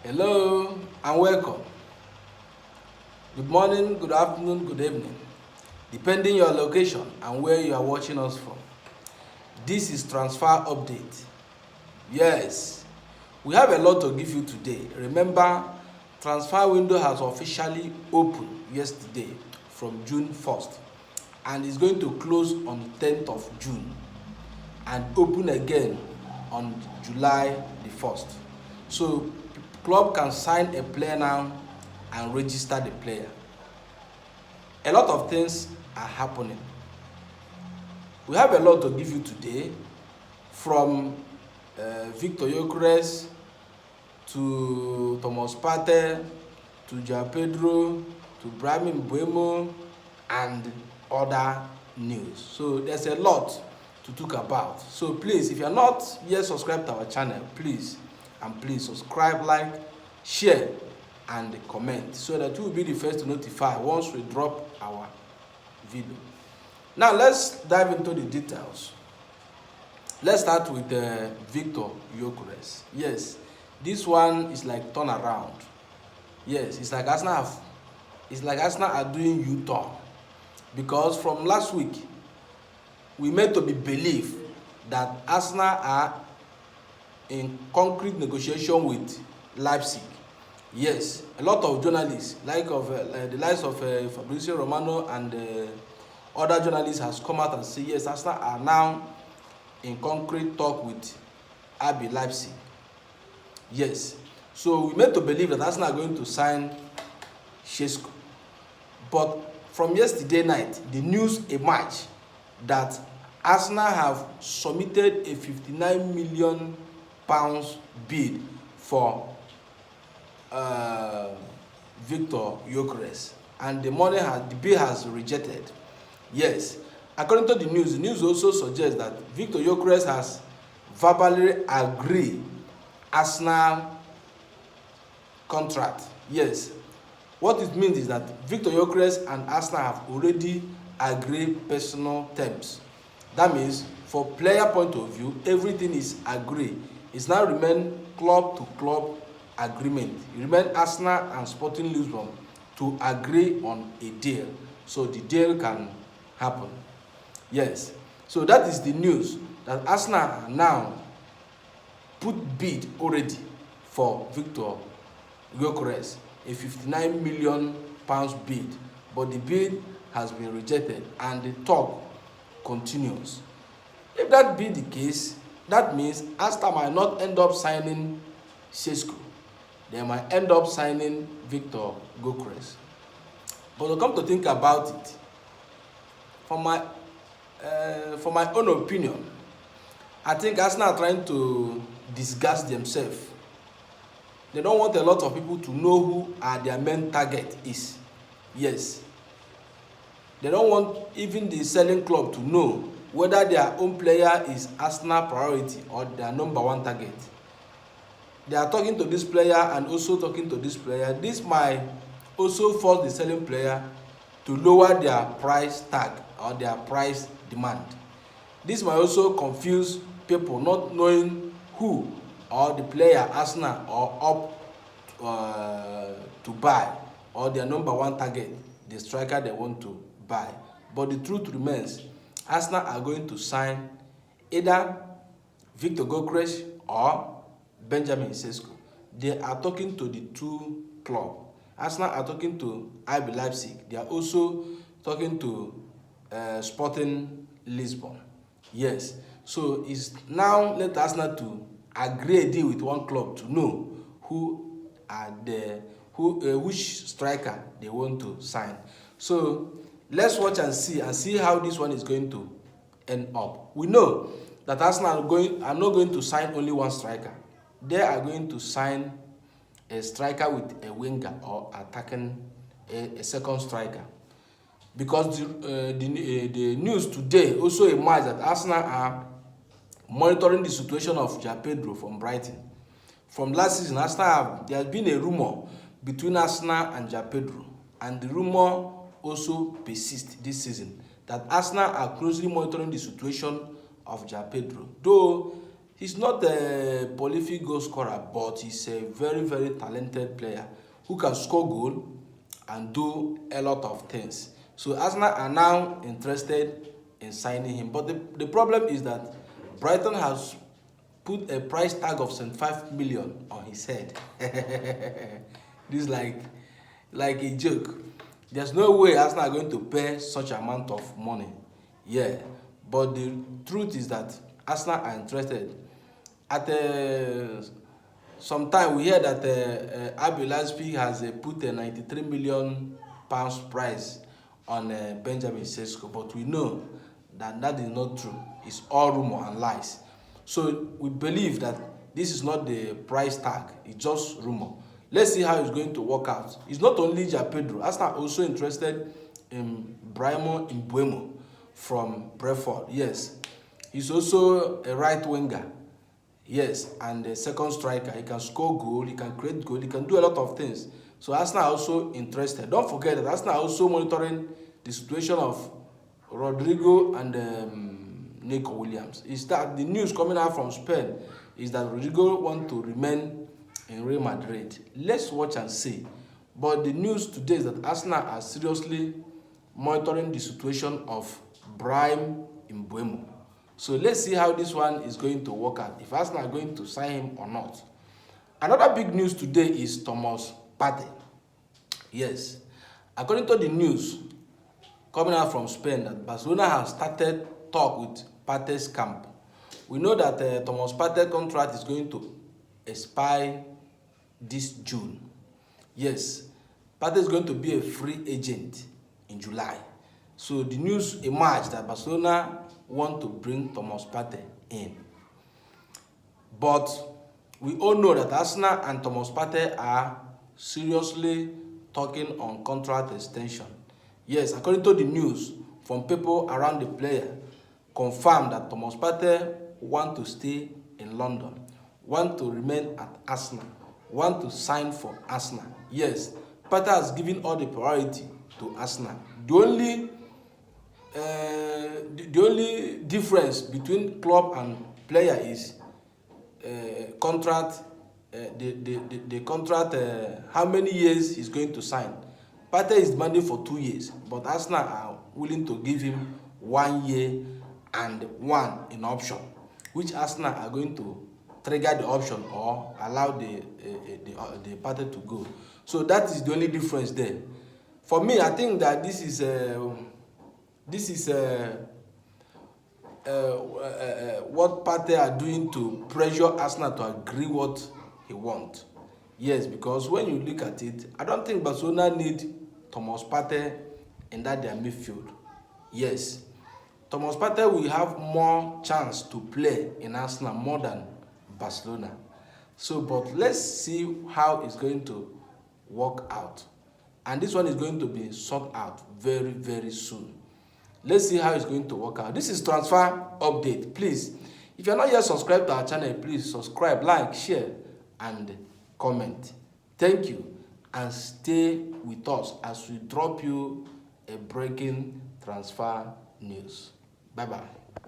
Hello and welcome. Good morning, good afternoon, good evening, depending your location and where you are watching us from. This is Transfer Update. Yes, we have a lot to give you today. Remember, transfer window has officially opened yesterday from June 1st and is going to close on the 10th of June and open again on July the 1st. So club can sign a player now and register the player. A lot of things are happening. We have a lot to give you today, from Victor Gyokeres to Thomas Partey to Joao Pedro to Brahim Buemo and other news. So there's a lot to talk about. So please, if you're not yet subscribed to our channel, please subscribe, like, share and comment so that you will be the first to notify once we drop our video. Now let's dive into the details. Let's start with Victor Gyokeres. Yes, this one is like turnaround. Yes, it's like Arsenal are doing U-turn, because from last week we made to be believe that Arsenal are in concrete negotiation with Leipzig. Yes, a lot of journalists, the likes of Fabrizio Romano and other journalists, has come out and say yes, Arsenal are now in concrete talk with RB Leipzig. Yes, so we made to believe that Arsenal are going to sign Shesko, but from yesterday night, the news emerged that Arsenal have submitted a £59 million bid for Victor Gyokeres, and the bid has rejected. Yes, according to the news also suggests that Victor Gyokeres has verbally agreed Arsenal contract. Yes, what it means is that Victor Gyokeres and Arsenal have already agreed personal terms. That means, for player point of view, everything is agreed. It's now remain club to club agreement. It remain Arsenal and Sporting Lisbon to agree on a deal, so the deal can happen. Yes, so that is the news, that Arsenal now put bid already for Victor Gyokeres, a £59 million bid, but the bid has been rejected and the talk continues. If that be the case, that means Arsenal might not end up signing Shesko. They might end up signing Victor Gyokeres. But to come to think about it, for my own opinion, I think Arsenal are trying to disguise themselves. They don't want a lot of people to know who their main target is. Yes, they don't want even the selling club to know whether their own player is Arsenal priority or their number one target. They are talking to this player and also talking to this player. This might also force the selling player to lower their price tag or their price demand. This might also confuse people, not knowing who or the player Arsenal are up to buy, or their number one target, the striker they want to buy. But the truth remains, Arsenal are going to sign either Victor Gyokeres or Benjamin Sesko. They are talking to the two clubs. Arsenal are talking to RB Leipzig. They are also talking to Sporting Lisbon. Yes, so it's now let Arsenal to agree a deal with one club to know which striker they want to sign. So let's watch and see how this one is going to end up. We know that Arsenal are not going to sign only one striker. They are going to sign a striker with a winger or attacking a second striker, because the news today also emerged that Arsenal are monitoring the situation of Joao Pedro from Brighton. From last season, there has been a rumor between Arsenal and Joao Pedro, and the rumor also persists this season that Arsenal are closely monitoring the situation of Joao Pedro, though He's not a prolific goal scorer, but he's a very, very talented player who can score goal and do a lot of things. So Arsenal are now interested in signing him. But the problem is that Brighton has put a price tag of 75 million on his head. This is like a joke. There's no way Arsenal are going to pay such amount of money. Yeah, but the truth is that Arsenal are interested. At some time we hear that RB Leipzig has put a 93 million pounds price on Benjamin Sesko, but we know that that is not true. It's all rumor and lies. So we believe that this is not the price tag, it's just rumor. Let's see how it's going to work out. It's not only Ja Pedro. Arsenal are also interested in Brimo Mbeumo from Brentford. Yes, he's also a right winger. Yes, and a second striker. He can score goal, he can create goal, he can do a lot of things. So Arsenal are also interested. Don't forget that Arsenal are also monitoring the situation of Rodrigo and Nico Williams. Is that the news coming out from Spain is that Rodrigo want to remain in Real Madrid. Let's watch and see. But the news today is that Arsenal are seriously monitoring the situation of Brimo Mbeumo. So let's see how this one is going to work out, if Arsenal are going to sign him or not. Another big news today is Thomas Partey. Yes, according to the news coming out from Spain, that Barcelona has started talk with Partey's camp. We know that Thomas Partey's contract is going to expire this June. Yes, Partey is going to be a free agent in July. So the news emerged that Barcelona want to bring Thomas Partey in. But we all know that Arsenal and Thomas Partey are seriously talking on contract extension. Yes, according to the news from people around the player, confirmed that Thomas Partey want to stay in London, want to remain at Arsenal, want to sign for Arsenal. Yes, Partey has given all the priority to Arsenal. The only difference between club and player is contract. The contract, how many years he's going to sign. Partey is demanding for 2 years, but Arsenal are willing to give him 1 year and one in option, which Arsenal are going to trigger the option or allow the Partey to go. So that is the only difference there. For me, I think that this is what Partey are doing to pressure Arsenal to agree what he wants. Yes, because when you look at it, I don't think Barcelona need Thomas Partey in that their midfield. Yes, Thomas Partey will have more chance to play in Arsenal more than Barcelona. So, but let's see how it's going to work out. And this one is going to be sorted out very, very soon. Let's see how it's going to work out. This is Transfer Update. Please, if you're not yet subscribed to our channel, please subscribe, like, share, and comment. Thank you, and stay with us as we drop you a breaking transfer news. Bye-bye.